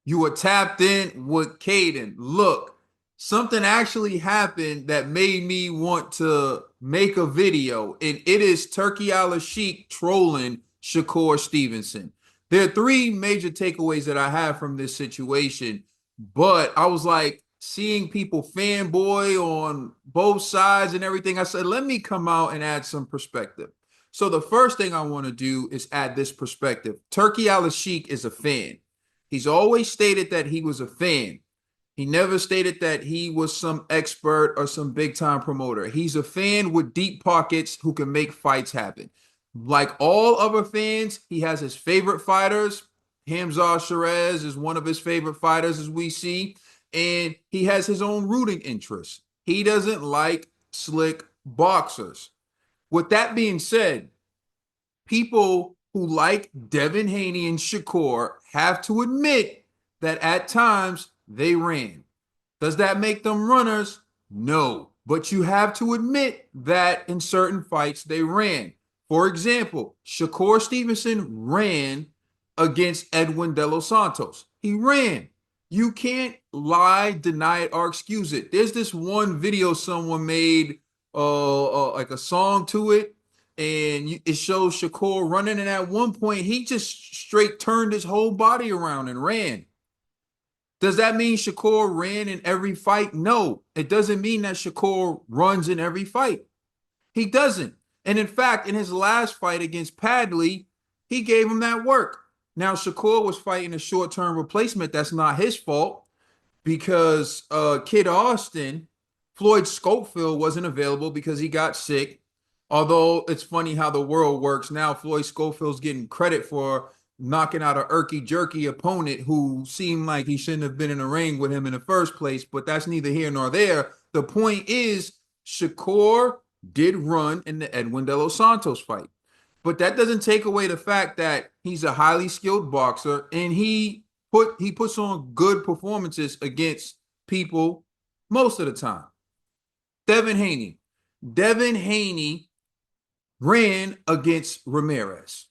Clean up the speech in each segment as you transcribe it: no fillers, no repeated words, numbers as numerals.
You were tapped in with Caden. Look, something actually happened that made me want to make a video, and it is Turkey Alalshikh trolling Shakur Stevenson. There are three major takeaways that I have from this situation, but I was like seeing people fanboy on both sides and everything. I said, let me come out and add some perspective. So the first thing I want to do is add this perspective. Turkey Alalshikh is a fan. He's always stated that he was a fan. He never stated that he was some expert or some big time promoter. He's a fan with deep pockets who can make fights happen. Like all other fans, he has his favorite fighters. Hamza Sherez is one of his favorite fighters, as we see, and he has his own rooting interests. He doesn't like slick boxers. With that being said, people who like Devin Haney and Shakur have to admit that at times they ran. Does that make them runners? No. But you have to admit that in certain fights they ran. For example, Shakur Stevenson ran against Edwin De Los Santos. He ran. You can't lie, deny it, or excuse it. There's this one video someone made, like a song to it, and it shows Shakur running, and at one point he just straight turned his whole body around and ran. Does that mean Shakur ran in every fight? No, it doesn't mean that Shakur runs in every fight. He doesn't. And in fact, in his last fight against Padley, he gave him that work. Now, Shakur was fighting a short-term replacement. That's not his fault because Kid Austin, Floyd Schofield, wasn't available because he got sick. Although it's funny how the world works now, Floyd Schofield's getting credit for knocking out a irky jerky opponent who seemed like he shouldn't have been in the ring with him in the first place, but that's neither here nor there. The point is, Shakur did run in the Edwin De Los Santos fight, but that doesn't take away the fact that he's a highly skilled boxer and he puts on good performances against people most of the time. Devin Haney ran against Ramirez.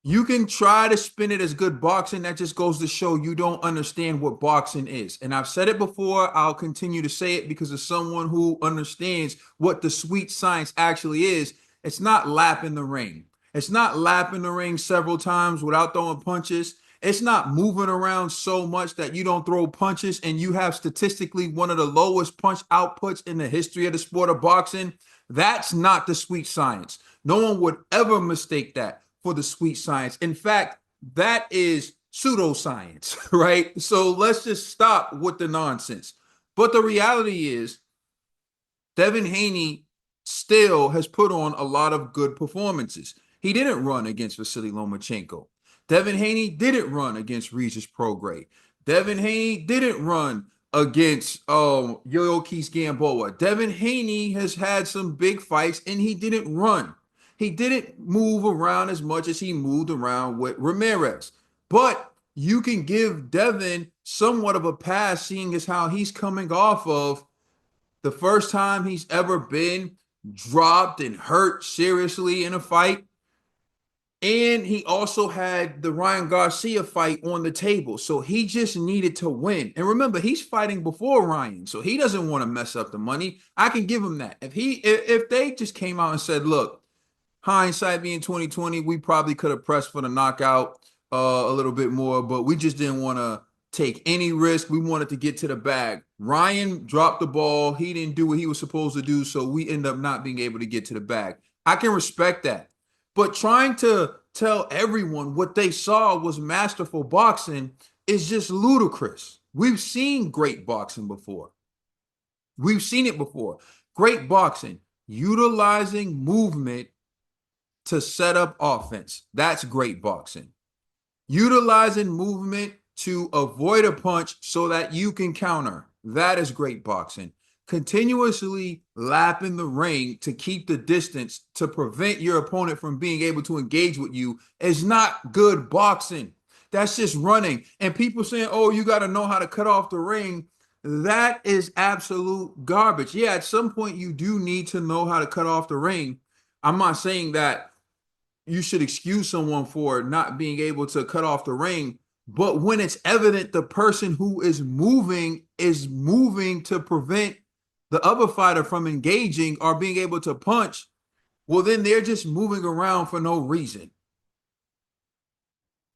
You can try to spin it as good boxing. That just goes to show you don't understand what boxing is. And I've said it before. I'll continue to say it because as someone who understands what the sweet science actually is, it's not lapping the ring. It's not lapping the ring several times without throwing punches. It's not moving around so much that you don't throw punches and you have statistically one of the lowest punch outputs in the history of the sport of boxing. That's not the sweet science. No one would ever mistake that for the sweet science. In fact, that is pseudoscience, right? So let's just stop with the nonsense. But the reality is, Devin Haney still has put on a lot of good performances. He didn't run against Vasily Lomachenko. Devin Haney didn't run against Regis Prograis. Devin Haney didn't run against Yo-Yo Keith Gamboa. Devin Haney has had some big fights and he didn't run. He didn't move around as much as he moved around with Ramirez. But you can give Devin somewhat of a pass, seeing as how he's coming off of the first time he's ever been dropped and hurt seriously in a fight. And he also had the Ryan Garcia fight on the table. So he just needed to win. And remember, he's fighting before Ryan. So he doesn't want to mess up the money. I can give him that. If they just came out and said, look, hindsight being 2020, we probably could have pressed for the knockout a little bit more, but we just didn't want to take any risk. We wanted to get to the bag. Ryan dropped the ball. He didn't do what he was supposed to do, so we end up not being able to get to the bag. I can respect that. But trying to tell everyone what they saw was masterful boxing is just ludicrous. We've seen great boxing before. We've seen it before. Great boxing, utilizing movement to set up offense. That's great boxing. Utilizing movement to avoid a punch so that you can counter. That is great boxing. Continuously lapping the ring to keep the distance to prevent your opponent from being able to engage with you is not good boxing. That's just running. And people saying, oh, you got to know how to cut off the ring. That is absolute garbage. Yeah, at some point you do need to know how to cut off the ring. I'm not saying that you should excuse someone for not being able to cut off the ring, But when it's evident the person who is moving to prevent the other fighter from engaging or being able to punch, well, then they're just moving around for no reason.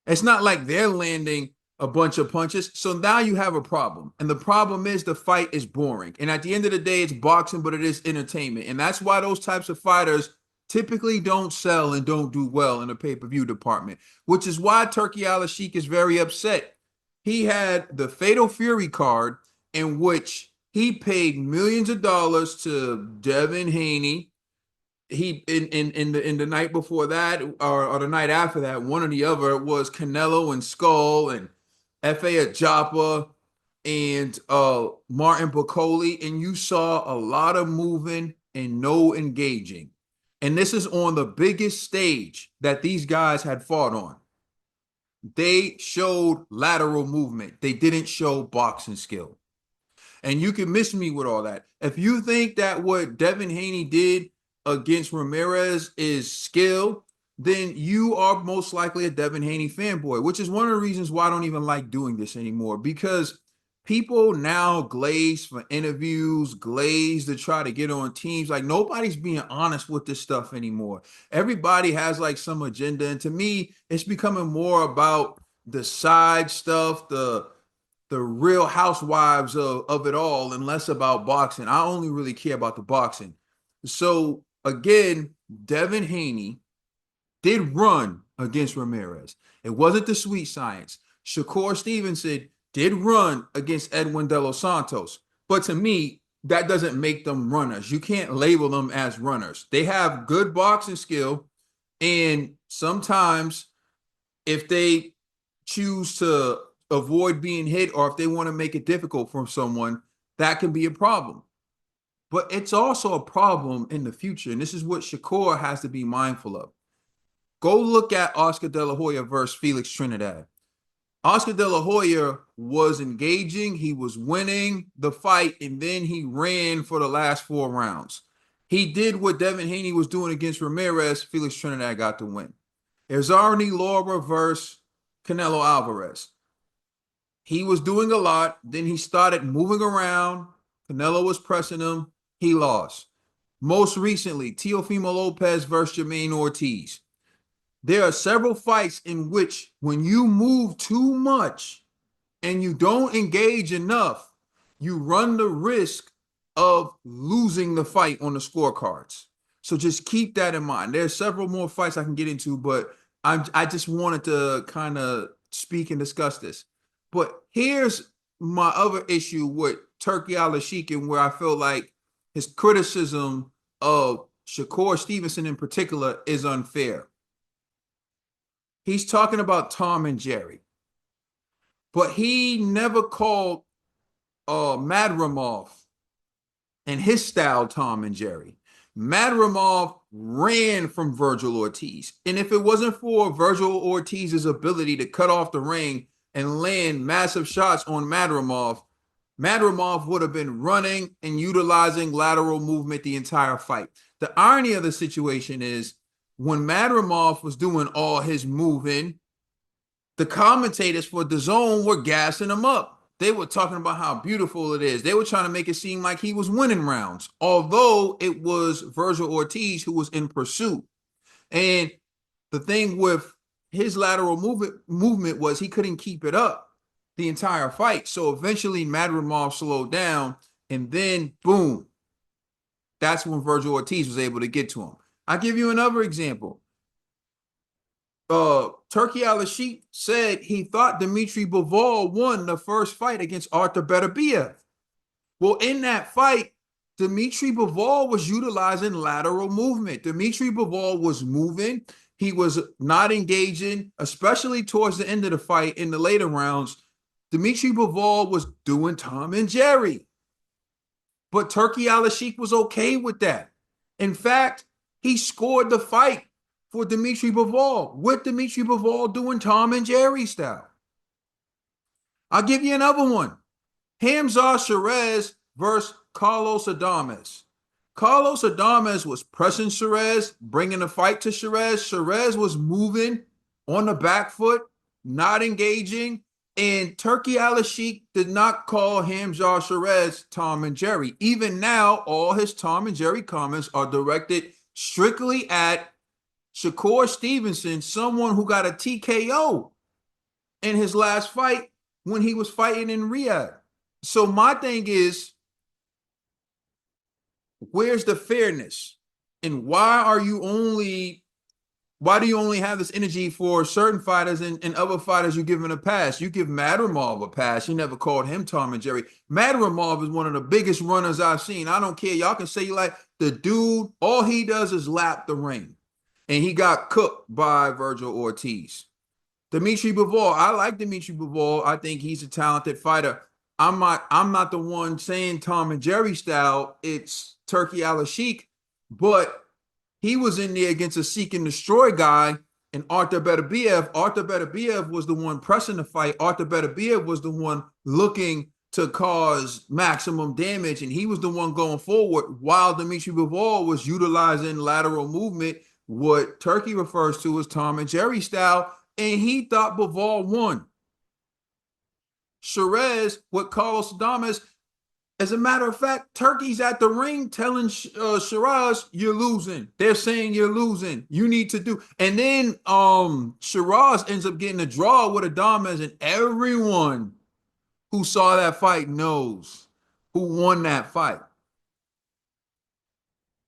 It's not like they're landing a bunch of punches. So now you have a problem. And the problem is the fight is boring. And at the end of the day, it's boxing, but it is entertainment. And that's why those types of fighters typically don't sell and don't do well in the pay-per-view department, which is why Turki Alalshikh is very upset. He had the Fatal Fury card in which he paid millions of dollars to Devin Haney. He in the night before that or the night after that, one or the other was Canelo and Skull and F.A. Ajapa and Martin Bacoli, and you saw a lot of moving and no engaging. And this is on the biggest stage that these guys had fought on. They showed lateral movement. They didn't show boxing skill. And you can miss me with all that. If you think that what Devin Haney did against Ramirez is skill, then you are most likely a Devin Haney fanboy, which is one of the reasons why I don't even like doing this anymore, because people now glaze for interviews, glaze to try to get on teams. Like nobody's being honest with this stuff anymore. Everybody has like some agenda. And to me, it's becoming more about the side stuff, the real housewives of it all, and less about boxing. I only really care about the boxing. So again, Devin Haney did run against Ramirez. It wasn't the sweet science. Shakur Stevenson did run against Edwin De Los Santos. But to me, that doesn't make them runners. You can't label them as runners. They have good boxing skill. And sometimes if they choose to avoid being hit or if they want to make it difficult for someone, that can be a problem. But it's also a problem in the future. And this is what Shakur has to be mindful of. Go look at Oscar De La Hoya versus Felix Trinidad. Oscar De La Hoya was engaging. He was winning the fight, and then he ran for the last 4 rounds. He did what Devin Haney was doing against Ramirez. Felix Trinidad got the win. Erzarni Laura versus Canelo Alvarez. He was doing a lot. Then he started moving around. Canelo was pressing him. He lost. Most recently, Teofimo Lopez versus Jermaine Ortiz. There are several fights in which when you move too much and you don't engage enough, you run the risk of losing the fight on the scorecards. So just keep that in mind. There are several more fights I can get into, but I just wanted to kind of speak and discuss this. But here's my other issue with Turki Alalshikh, and where I feel like his criticism of Shakur Stevenson in particular is unfair. He's talking about Tom and Jerry, but he never called Madrimov and his style Tom and Jerry. Madrimov ran from Virgil Ortiz. And if it wasn't for Virgil Ortiz's ability to cut off the ring and land massive shots on Madrimov, Madrimov would have been running and utilizing lateral movement the entire fight. The irony of the situation is when Madrimov was doing all his moving, the commentators for DAZN were gassing him up. They were talking about how beautiful it is. They were trying to make it seem like he was winning rounds, although it was Virgil Ortiz who was in pursuit. And the thing with his lateral movement was he couldn't keep it up the entire fight. So eventually Madrimov slowed down, and then boom, that's when Virgil Ortiz was able to get to him. I'll give you another example. Turki Alalshikh said he thought Dmitry Bivol won the first fight against Artur Beterbiev. Well, in that fight, Dmitry Bivol was utilizing lateral movement. Dmitry Bivol was moving. He was not engaging, especially towards the end of the fight in the later rounds. Dmitry Bivol was doing Tom and Jerry. But Turki Alalshikh was okay with that. In fact, he scored the fight for Dmitry Bivol, with Dmitry Bivol doing Tom and Jerry style. I'll give you another one. Hamza Shiraz versus Carlos Adames. Carlos Adames was pressing Shiraz, bringing the fight to Shiraz. Shiraz was moving on the back foot. not engaging. And Turki Alalshikh did not call Hamza Sherez Tom and Jerry. Even now, all his Tom and Jerry comments are directed strictly at Shakur Stevenson, someone who got a TKO in his last fight when he was fighting in Riyadh. So my thing is, where's the fairness? And why do you only have this energy for certain fighters and other fighters you give him a pass? You give Madrimov a pass. You never called him Tom and Jerry. Madrimov is one of the biggest runners I've seen. I don't care. Y'all can say you like the dude. All he does is lap the ring. And he got cooked by Virgil Ortiz. Dimitri Bivol. I like Dimitri Bivol. I think he's a talented fighter. I'm not the one saying Tom and Jerry style. It's Turki Alalshikh, but he was in there against a seek and destroy guy and Artur Beterbiev. Artur Beterbiev was the one pressing the fight. Artur Beterbiev was the one looking to cause maximum damage, and he was the one going forward while Dimitri Bivol was utilizing lateral movement, what Turki refers to as Tom and Jerry style, and he thought Bivol won. Sherez with Carlos Adames. As a matter of fact, Turki's at the ring telling Shiraz, you're losing. They're saying you're losing. You need to do. And then Shiraz ends up getting a draw with Adames, and everyone who saw that fight knows who won that fight.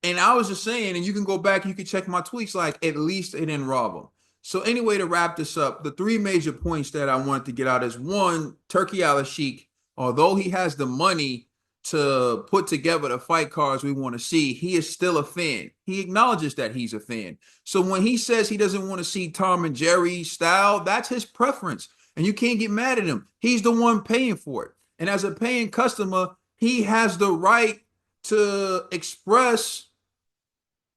And I was just saying, and you can go back, you can check my tweets, like at least it didn't rob him. So anyway, to wrap this up, the three major points that I wanted to get out is one, Turki Alalshikh, although he has the money to put together the fight cards we want to see, he is still a fan. He acknowledges that he's a fan. So when he says he doesn't want to see Tom and Jerry style, that's his preference. And you can't get mad at him. He's the one paying for it. And as a paying customer, he has the right to express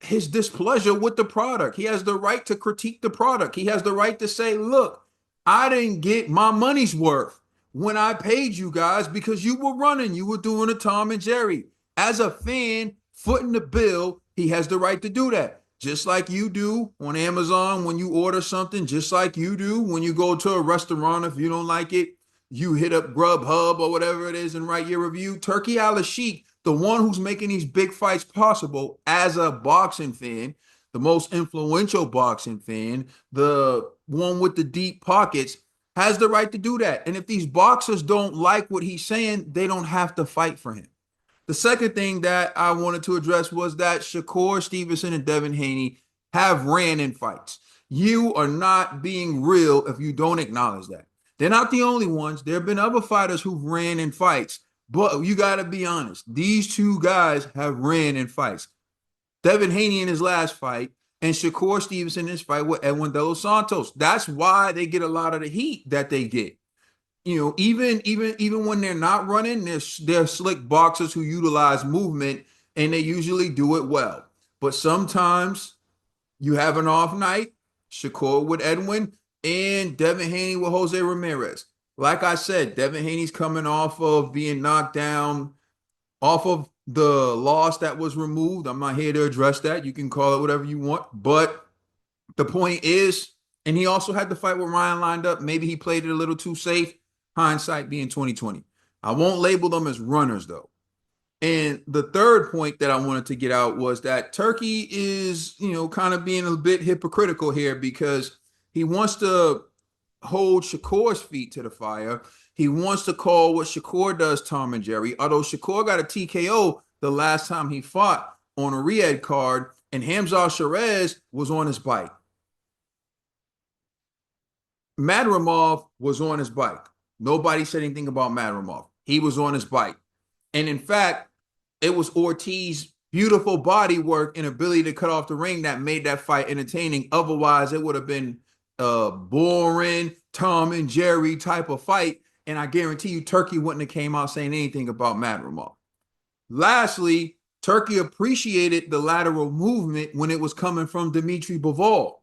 his displeasure with the product. He has the right to critique the product. He has the right to say, look, I didn't get my money's worth when I paid you guys because you were running, you were doing a Tom and Jerry. As a fan, footing the bill, he has the right to do that. Just like you do on Amazon when you order something, just like you do when you go to a restaurant. If you don't like it, you hit up Grubhub or whatever it is and write your review. Turki Alalshikh, the one who's making these big fights possible as a boxing fan, the most influential boxing fan, the one with the deep pockets, has the right to do that. And if these boxers don't like what he's saying, they don't have to fight for him. The second thing that I wanted to address was that Shakur Stevenson and Devin Haney have ran in fights. You are not being real if you don't acknowledge that. They're not the only ones. There have been other fighters who've ran in fights, but you got to be honest. These two guys have ran in fights. Devin Haney in his last fight and Shakur Stevenson in his fight with Edwin De Los Santos. That's why they get a lot of the heat that they get. You know, even when they're not running, they're slick boxers who utilize movement, and they usually do it well. But sometimes you have an off night, Shakur with Edwin and Devin Haney with Jose Ramirez. Like I said, Devin Haney's coming off of being knocked down, off of the loss that was removed. I'm not here to address that. You can call it whatever you want. But the point is, and he also had the fight with Ryan lined up. Maybe he played it a little too safe. Hindsight being 2020. I won't label them as runners, though. And the third point that I wanted to get out was that Turki is, kind of being a bit hypocritical here because he wants to hold Shakur's feet to the fire. He wants to call what Shakur does Tom and Jerry, although Shakur got a TKO the last time he fought on a Riyadh card, and Hamza Sherez was on his bike. Madrimov was on his bike. Nobody said anything about Madrimov. He was on his bike. And in fact, it was Ortiz's beautiful body work and ability to cut off the ring that made that fight entertaining. Otherwise, it would have been a boring Tom and Jerry type of fight. And I guarantee you, Turki wouldn't have came out saying anything about Madrimov. Lastly, Turki appreciated the lateral movement when it was coming from Dimitri Bivol.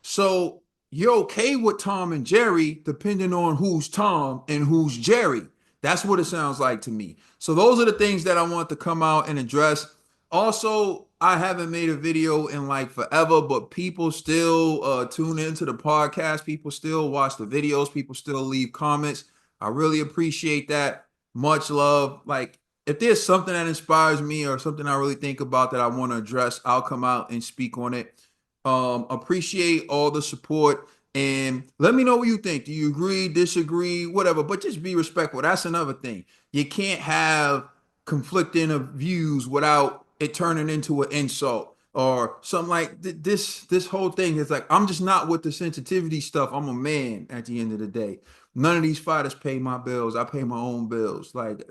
So you're okay with Tom and Jerry depending on who's Tom and who's Jerry. That's what it sounds like to me. So those are the things that I want to come out and address. Also, I haven't made a video in like forever, but people still tune into the podcast. People still watch the videos. People still leave comments. I really appreciate that. Much love. Like, if there's something that inspires me or something I really think about that I want to address, I'll come out and speak on it. Appreciate all the support and let me know what you think. Do you agree, disagree, whatever? But just be respectful. That's another thing. You can't have conflicting of views without it turning into an insult or something like this whole thing is like I'm just not with the sensitivity stuff. I'm a man at the end of the day. None of these fighters pay my bills. I pay my own bills. Like,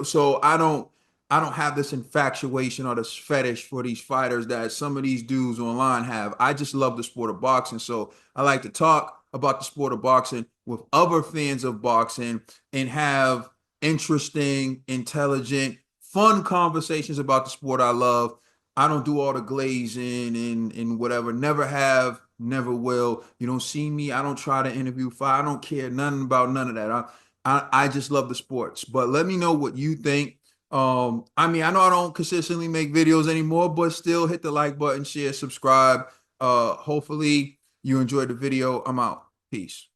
so I don't have this infatuation or this fetish for these fighters that some of these dudes online have. I just love the sport of boxing. So I like to talk about the sport of boxing with other fans of boxing and have interesting, intelligent, fun conversations about the sport I love. I don't do all the glazing and whatever. Never have, never will. You don't see me. I don't try to interview fight. I don't care nothing about none of that. I just love the sports. But let me know what you think. I mean, I know I don't consistently make videos anymore, but still hit the like button, share, subscribe. Hopefully you enjoyed the video. I'm out. Peace.